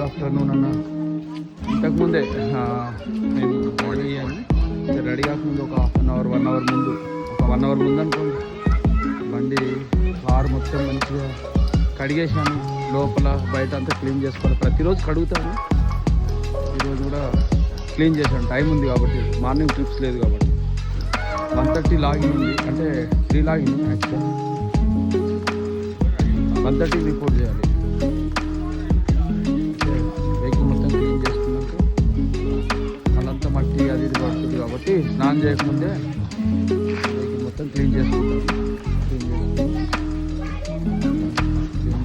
Afternoon అన్న. ఇంతకుముందే నేను రెడీ అయ్యాను. రెడీ కాకముందు ఒక 1 అవర్ ముందు, ఒక 1 అవర్ ముందు అనుకోండి, బండి కారు మొత్తం మంచిగా కడిగేసాను. లోపల బయట అంతా క్లీన్ చేసుకోవాలి. ప్రతిరోజు కడుగుతాను. ఈరోజు కూడా క్లీన్ చేశాను. టైం ఉంది కాబట్టి, మార్నింగ్ ట్రిప్స్ లేదు కాబట్టి. 1:30 లాగిన్ ఉంది, అంటే 3 లాగిన్ యాక్చువల్. 1:30 రిపోర్ట్ చేయాలి. వెహికల్ మొత్తం క్లీన్ చేసుకున్నాక వాళ్ళంతా మట్టి అది ఇది పడుతుంది కాబట్టి స్నానం చేయకముందే వెహికల్ మొత్తం క్లీన్ చేసుకుంటాను. క్లీన్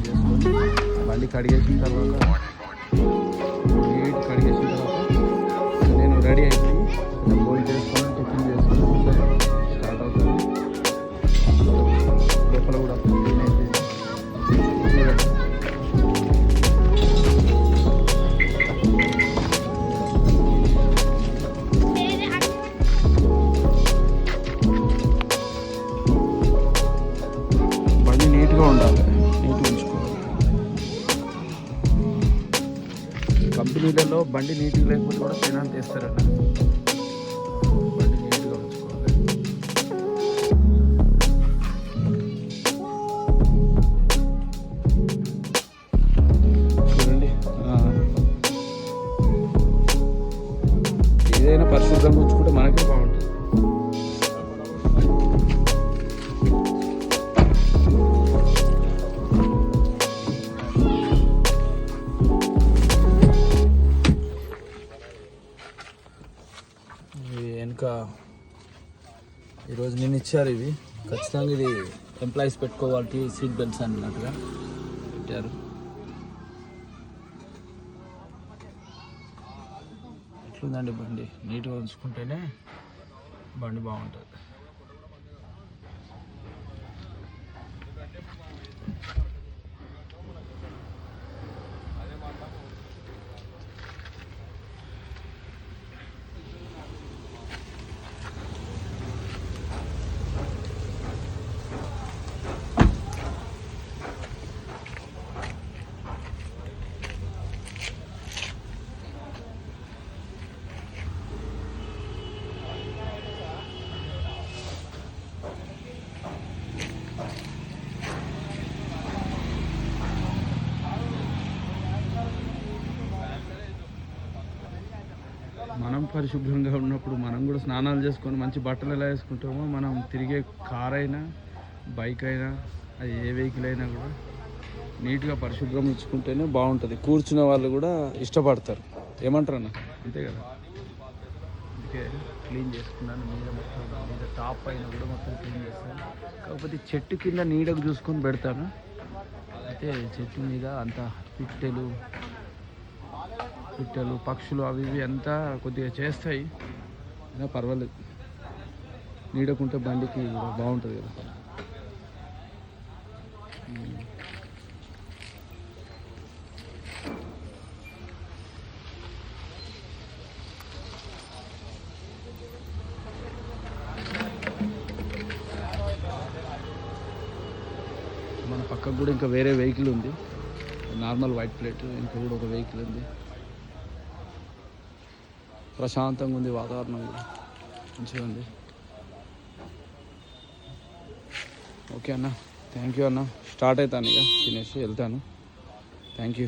చేసుకొని బండి కడిగేసిన తర్వాత, నీట్ కడిగేసిన తర్వాత నేను రెడీ అయిపోయి భోజనం చేసుకొని టిఫిన్ చేసుకొని స్టార్ట్ అవుతాను. లోపల కూడా క్లీన్ అయిపోయింది. బండి నీట్గా ఉండాలి, నీట్గా ఉంచుకోవాలి. కంపెనీలలో బండి నీట్గా లేకపోతే కూడా పెనాల్టీ తీస్తారన్న. బండి నీట్గా ఉంచుకోవాలి. చూడండి, ఏదైనా పరిశుభ్రంగా ఉంచుకుంటే మనకే బాగుంటుంది. వెనుక ఈరోజు నేను ఇచ్చారు ఇవి. ఖచ్చితంగా ఇది ఎంప్లాయీస్ పెట్టుకోవాలి, సీట్ బెల్ట్స్ అన్నట్టుగా పెట్టారు. ఎట్లుందండి బండి? నీట్గా ఉంచుకుంటేనే బండి బాగుంటుంది. మనం పరిశుభ్రంగా ఉన్నప్పుడు మనం కూడా స్నానాలు చేసుకొని మంచి బట్టలు ఎలా వేసుకుంటామో, మనం తిరిగే కార్ అయినా బైక్ అయినా అది ఏ వెహికల్ అయినా కూడా నీట్గా పరిశుభ్రం ఉంచుకుంటేనే బాగుంటుంది. కూర్చున్న వాళ్ళు కూడా ఇష్టపడతారు. ఏమంటారు అన్న? అంతే కదా. అందుకే క్లీన్ చేసుకున్నాను. మీద టాప్ పైన కూడా మొత్తం క్లీన్ చేస్తాను. కాకపోతే చెట్టు కింద నీడకు చూసుకొని పెడతాను. అయితే చెట్టు మీద అంత పిట్టెలు పక్షులు అవి ఇవి అంతా కొద్దిగా చేస్తాయి. అయినా పర్వాలేదు, నీడకుంటే బండికి కూడా బాగుంటుంది కదా. మన పక్కకు కూడా ఇంకా వేరే వెహికల్ ఉంది, నార్మల్ వైట్ ప్లేట్. ఇంకా కూడా ఒక వెహికల్ ఉంది. ప్రశాంతంగా ఉంది, వాతావరణం కూడా మంచిగా ఉంది. ఓకే అన్న, థ్యాంక్ యూ అన్న. స్టార్ట్ అవుతాను, ఇక తినేసి వెళ్తాను. Thank you.